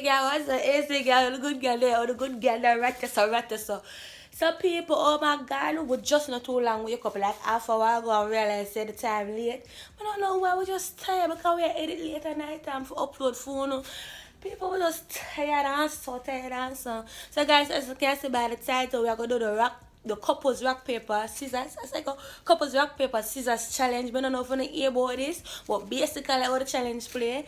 girl, what's the AC girl, the good girl there, or the good girl there, right so. Some people, oh my God, we just not too long wake up like half hour ago and realize the time late. I don't know why we just tired because we edit late at night time for upload phone. People were just tired and so. So guys, as you can see by the title, we are gonna do the couples rock paper scissors. It's like a couples rock paper scissors challenge. I don't know if you hear about this, but basically how the challenge play.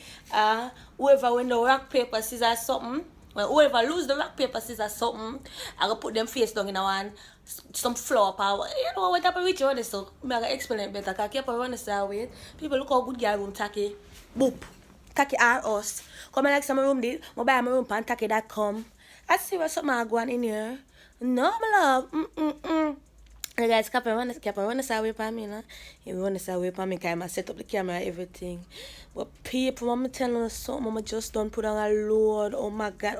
Whoever win the rock paper scissors something. Well, whoever lose the rock paper scissors something, I go put them face down in a one some floor power. You know what type of rich one is so I'm gonna explain it better. Cause keep on running side with people look how good girl room tacky. Boop. Tacky our us. Come like some room did, my buy my room pan tacky.com. I see what something I go on in here. No, my love. You guys keep on running side way for me, you know. You run this away from me because I set up the camera and everything. But people, I'm telling you something, I just don't put on a load. Oh my God.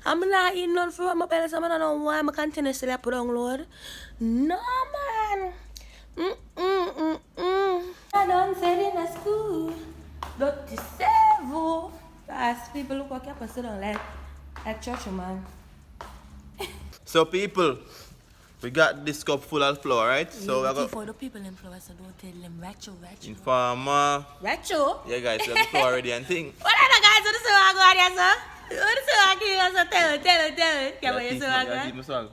I'm not eating none for my parents. I don't know why I'm continuously put on load. No, man. I don't say in a school. Don't save you. As people look like you sit down like church, man. So people, we got this cup full of flour, right? So yeah, we got for the people in flour, so don't tell them ratcho. Informer. Ratcho? Yeah, guys, we have the flour already and thing. What are the guys? What is the swag on here, sir? What is the swag here, sir? Tell it. Come on, you swag on. Keep my swag.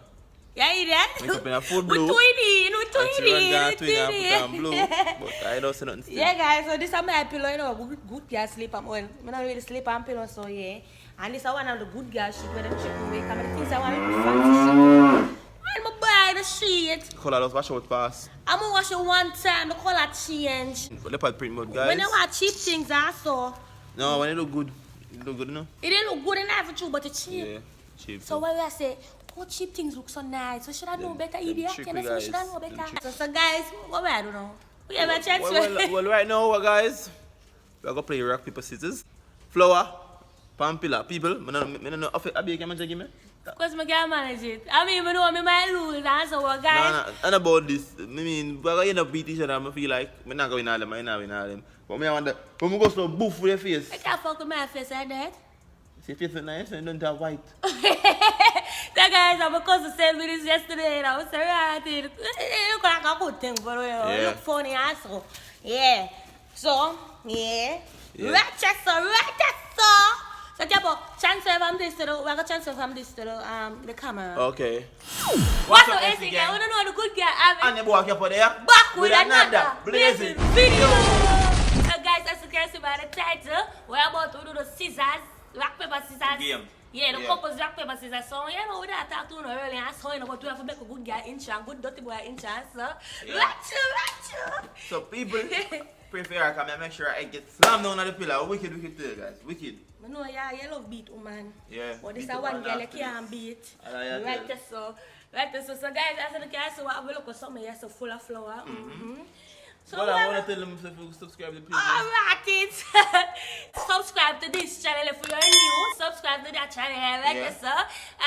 Yeah, you that? Wake up in a full blue. We twinning. Blue, but I don't see nothing still. Yeah, guys, so this is my pillow, you know, good girl sleep on. I don't really sleep on pillow, so yeah. And this is one of the good girl shit where them shit away. Come the things I want to fancy shit. I'm gonna buy the shit. Color just wash out fast. I'm gonna wash it one time, the color change. Leopard print mode, guys. When you want cheap things also. No, when it look good. It look good, no? It didn't look good enough for you, but it's cheap. Yeah, cheap. So why I say, oh, cheap things look so nice. So should I know better, idiot? Can I say, should I know better? So guys, what we do now? We have a chance. Well, right now, guys, we're gonna play rock, paper, scissors. Flour, pampilla. People, I don't know if Abbi can give me. Of course, I can't manage it. I mean, I know I might lose, and so what, guys? No, and about this, I mean, we're going to end up beating each other, I feel like I'm not going to win all them, But I wonder, when we go so boof with your face. I can't fuck with my face like that. See, face is nice and don't have white. That guys, I'm because to send me this yesterday, and I was so right. It look like a good thing for you. Yeah. Look funny, also. Yeah. So, yeah. Right, so. So, Jabo, transfer from this to the, we're going to transfer from this to the camera. Okay. What's up, AC girl? We don't know the good girl, Abbi. And the boy up there. Back with another blazing video. So, guys, as you can see by the title, we're about to do the scissors, rock, paper, scissors. Game. Yeah, the couples rock, paper, scissors. So, you know, we don't talk to you earlier. So, you know, but we have to make a good girl in chance, good dirty boy in chance. So, ratcho. So, people, prefer I make sure I get slammed down on the pillar. Wicked too, guys. Wicked. I know, yeah, you love beat, woman. Yeah. But this is one girl you can't beat. Right, so. So, guys, as you can see, we have a look at something here, so full of flour. So, well, I want to tell them to subscribe to the page. Alright, it's subscribe to this channel if you're new. Subscribe to that channel, so.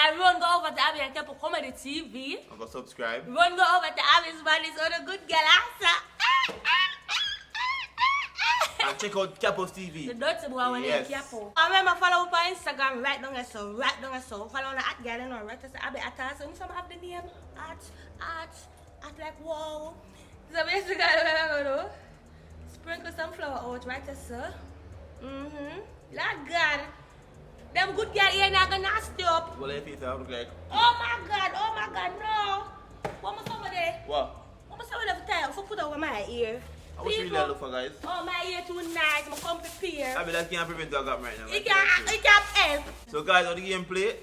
And run go over to Abbi and Kepo Comedy TV. I'm going to subscribe. Run go over to Abbi's Buddies on a good girl answer. And check out Capo's TV. The dirty boy when yes. Capo. And remember, follow up on Instagram right down there, so. Follow on the at girl, you know, right? So Abbi at us. So, some have the name at like wow. So basically, what I'm going to do, sprinkle some flour out, right, sir? Lord God, them good girl here not going to nasty up. Well, if you look like... Oh my God, no. What must over there? What? What must over there for time? For put over my ear. What you really look for, guys? Oh, my ear too nice, I'm come prepare. Abbi, that can't prevent dog up right now. It can't help. So guys, on the game play,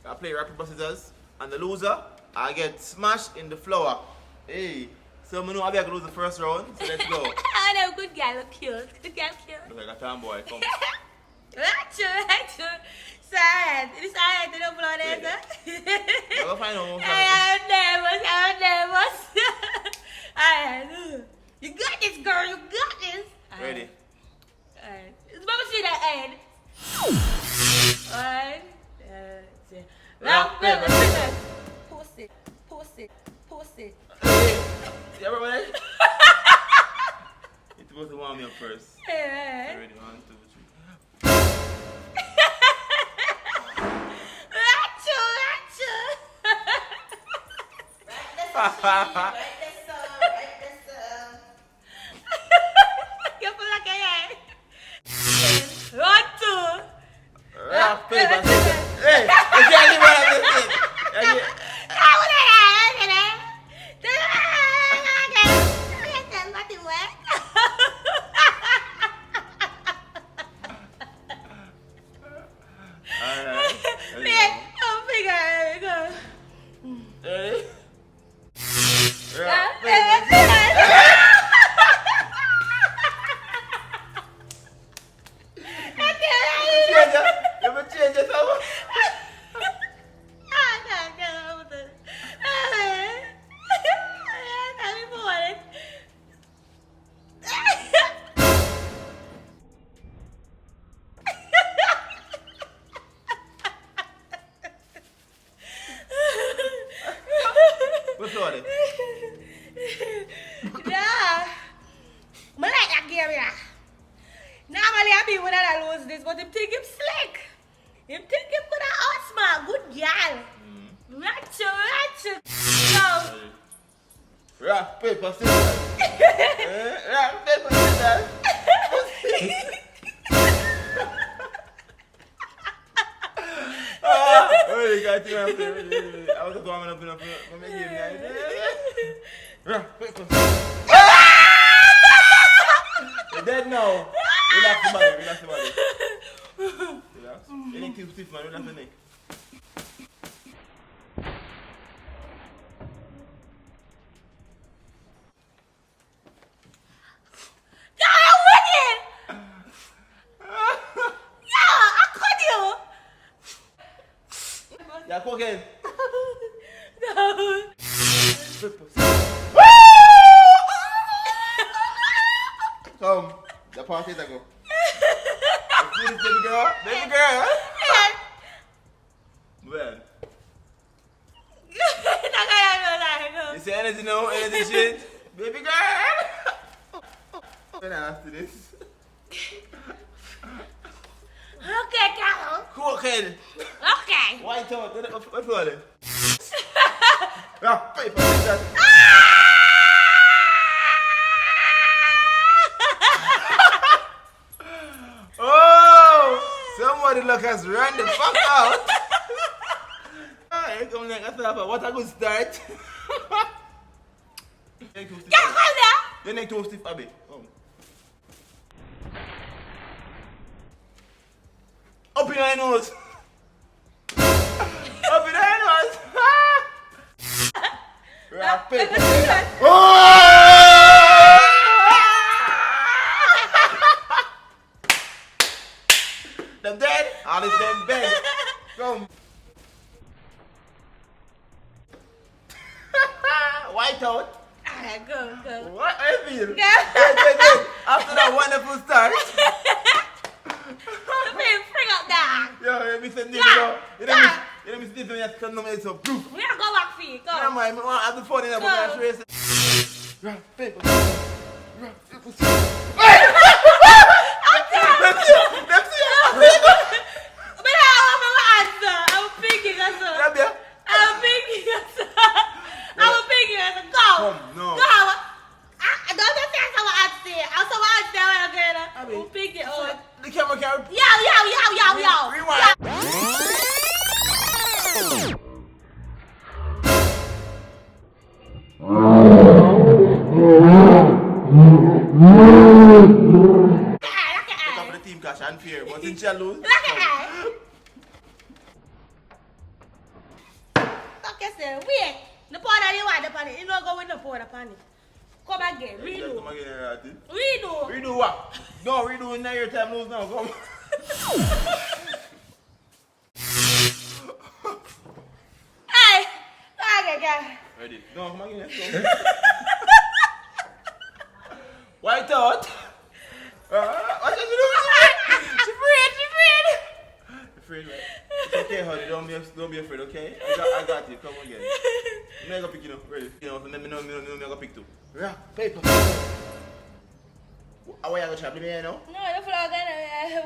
I play rock, paper, scissors, and the loser, I get smashed in the floor. Hey. So, I know Abbi can lose the first round, so let's go. Oh, no, good girl, look cute. Good girl, cute. Look like a tomboy, come. Right. Sad. It is alright to don't blow there, sir. I'll go find out. I'm nervous. Alright. You got this, girl. You got this. Ready? Alright. Let me see that head. Alright. Rock, paper, scissors. Post it. See everybody? You're supposed to warm me up first. Yeah. Ready? 1, 2, 3. You feel like a yeah. 1, 2. Rock, paper, scissors. Hey, you can't give one of this thing. Alright. Ready? Rock, paper, scissors. You ever change it over? What's all this? Yeah. I like that game, yeah. Normally I be when I lose this, but him think him slick. Him think him good at asthma, good girl. Ratchet. No. Rock, paper, scissors. Rock, paper, scissors. Oh, you got you. I was just warming up enough for me game, guys. Rock, paper, scissors. You're dead now. Relax the body, relax the body. Relax. You need to stiff, man. Relax the neck. Yeah, cocaine. No. Come, the party to go. Let's do this, baby girl. Baby girl. Well, you say anything now? Anything shit? Baby girl. When I ask you this. Okay, Carol. Cocaine. Okay. White out. What's all it? Yeah, paper, scissors. Oh! Somebody look has run the fuck out. Here comes the what a good start. You need to stiff, Abbi. Come. Up in your nose. Up in your nose. Rock, paper, scissors. Oh! Them dead? All is them bed. Come. White out. Alright, go. What I feel? Go. Wait. After that wonderful start. Bring up that. Yo, let me send you know. You let me see if you have to know me some proof. We are go back for you. Go. Yeah, man, I want to have the fun in there, but I'm sure it's rock, paper, scissors. Let's see. But I answer. I'm picking us up. Grab ya. I'm picking us up. Go. Come, no. Go. I don't think that's how I answer. I'm so answer when I'm Abbi. going to pick it up. The camera can't. Yo. Rewind. Look up for the team cash and fear, but in shall lose. Look at her. Okay, sir. Wait. The powder you want the pan it. You don't go with the powder pan it. Come again. Redo. Come again, Rati. Redo. Redo what? No, redo in your time lose now. Come. Hey. Okay. Ready? No, come again. Let's go. White out. What did you do? She afraid. Afraid, right? It's okay, honey. Don't be afraid, okay? I got you. Come again. I'm gonna pick you up. Ready? You know, let me know. I'm gonna pick two. Rock, paper. How are you gonna trap me here now? No, the flower gonna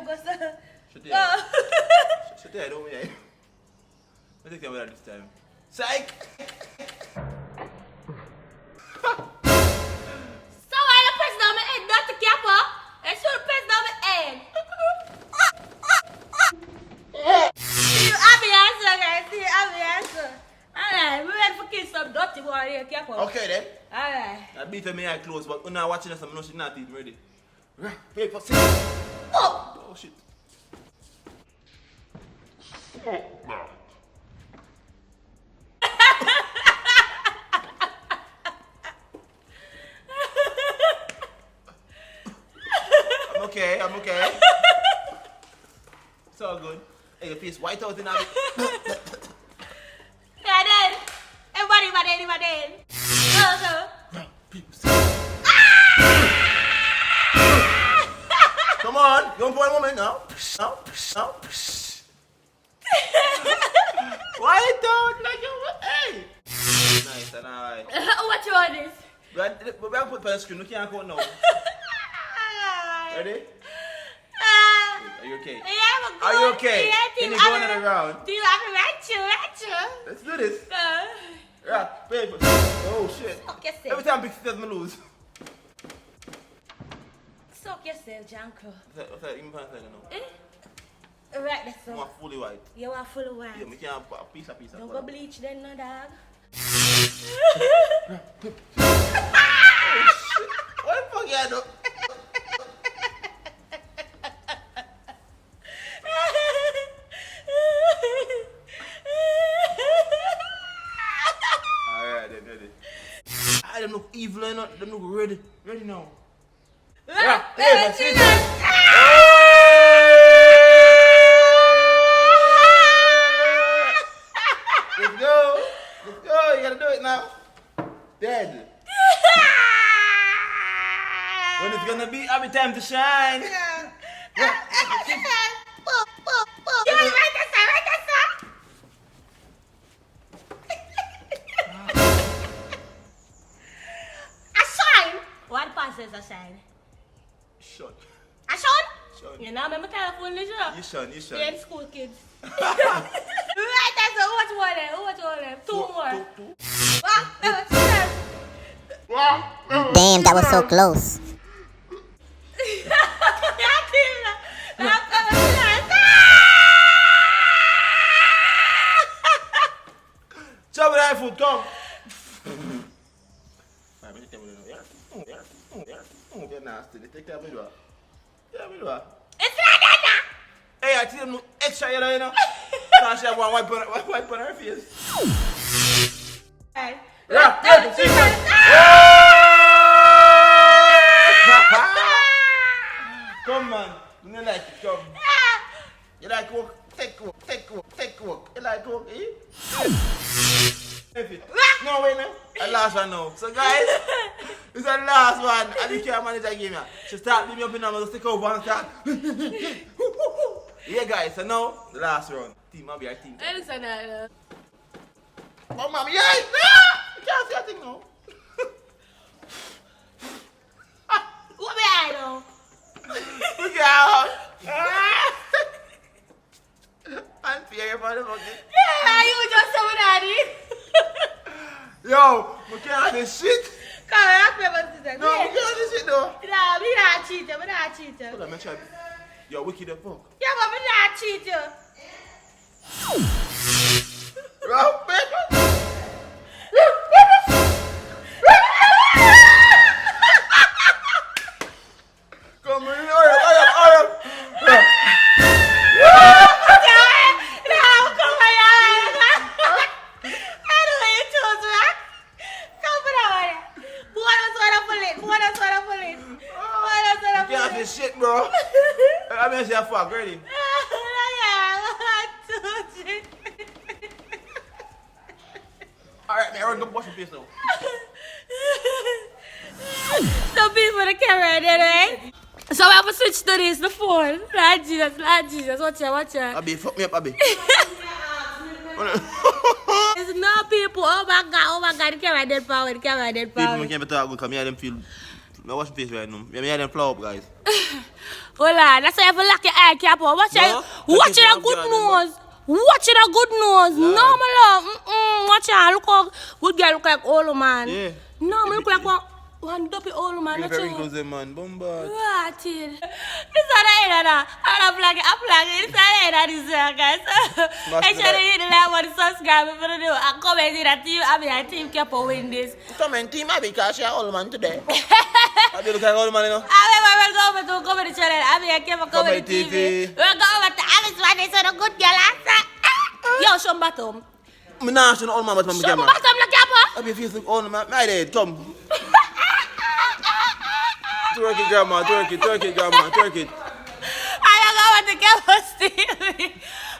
go. Shut Go. there. Shut there, don't me. Let's take them out this time. Psych! some dirty boy here, careful. Okay then. Alright. I beat me eye closed, but when I'm watching this, I'm not even ready. Paper, sit. Oh! Oh shit. I'm okay. It's all good. Hey, your face white out in our Yeah, then. Everybody, Go. Come on, don't pour a moment now. Now. White out like you. Hey. Nice and alright. What you want this? We're going to put it on the screen. We can't go now. Ready? Are you okay? Yeah, I'm good. Are you okay? Yeah, Can you go another round? Do you have a match? Let's do this. Yeah, paper. Oh shit. Suck yourself. Every time Big Sis me lose. Suck yourself, Janko. What's that? Even past that, you know? Right, that's I all. want fully white. You are full of wine. Yeah, we can't put a piece of Don't go bleach then, no dog. What the fuck you do? Alright, then ready. I don't look evil, I don't look ready. Ready now. Yeah, Let's see do that. Let's go. You gotta do it now. Dead. When it's gonna be Abbi time to shine. What passes a shine? Shut. A shine? Shut. You know, I'm careful, you shun. They're in school kids. Right, that's all. What's one them? Two more. Two. Damn, that was so close. Chop that food, come. Get nasty. Take that video. Yeah, video. It's not that. Hey, I tell them extra, you know. Can't she have one wipe on her face. Yeah, see that. Come man, you don't like it, come. You like work? Take work. You like work, eh? No, wait, no. The last one now. So guys, this is the last one. And the care manager gave me. She start beating me up in the mouth, stick over and start. Yeah guys, so now, the last round. Team Abbi, our team. I understand that. Oh mom, yeah! You can't see a thing now. What be I know? Look out! Unfair, you motherfucker. Yeah, you just so daddy. Yo, we can't have this shit. Come on, I never see that. No, we can't have this shit though. Nah, me not cheat you. Hold on, make sure. Yo, wicked the fuck. Yeah, but me not cheat you. Rough paper. Come on, hurry up. You can't have this shit, bro. I'm gonna say a fuck, ready? Alright, man, I'm gonna wash your face now. Some people the camera there, right? So we have to switch to this, the phone. Lord Jesus. Watch out. Abbi, fuck me up, Abbi. There's no people. Oh my God, the camera dead power. People can't talk good because me and them feel. I wash my face right now. Me and them flow up, guys. Hold on, that's why you have to lock your eye cap up. Watch it a good nose. Watch it a good nose. No, my love. Watch it. Look how good girl look like old man. Yeah. No, me look like one. One dopey old man. Look at wrinkles there, man. Bombard. What it? This one I ain't that. I'm flagging. This one I ain't that. This guys. Actually, hit the like button, subscribe if you don't do. And comment in that team. I mean, a team kept on win this. Comment team Abbi because you're old man today. Abbi look like old man, you know. I will go over to comedy channel. I mean, I came for comedy TV. We'll go over to Abbi's one. It's a good girl answer. Yo, show me bottom. I'm not showing old man, but I'm Show me bottom, look up. Abbi face look old man. My dad, come. Twerk it, grandma. Twerk it, grandma. Twerk it. I don't know what the camera stealing.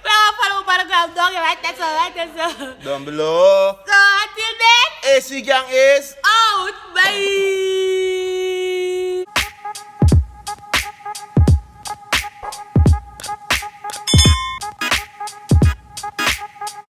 We're going to follow up on the ground. Dog, right there, so. Down below. So, until then. AC gang is Out. Bye.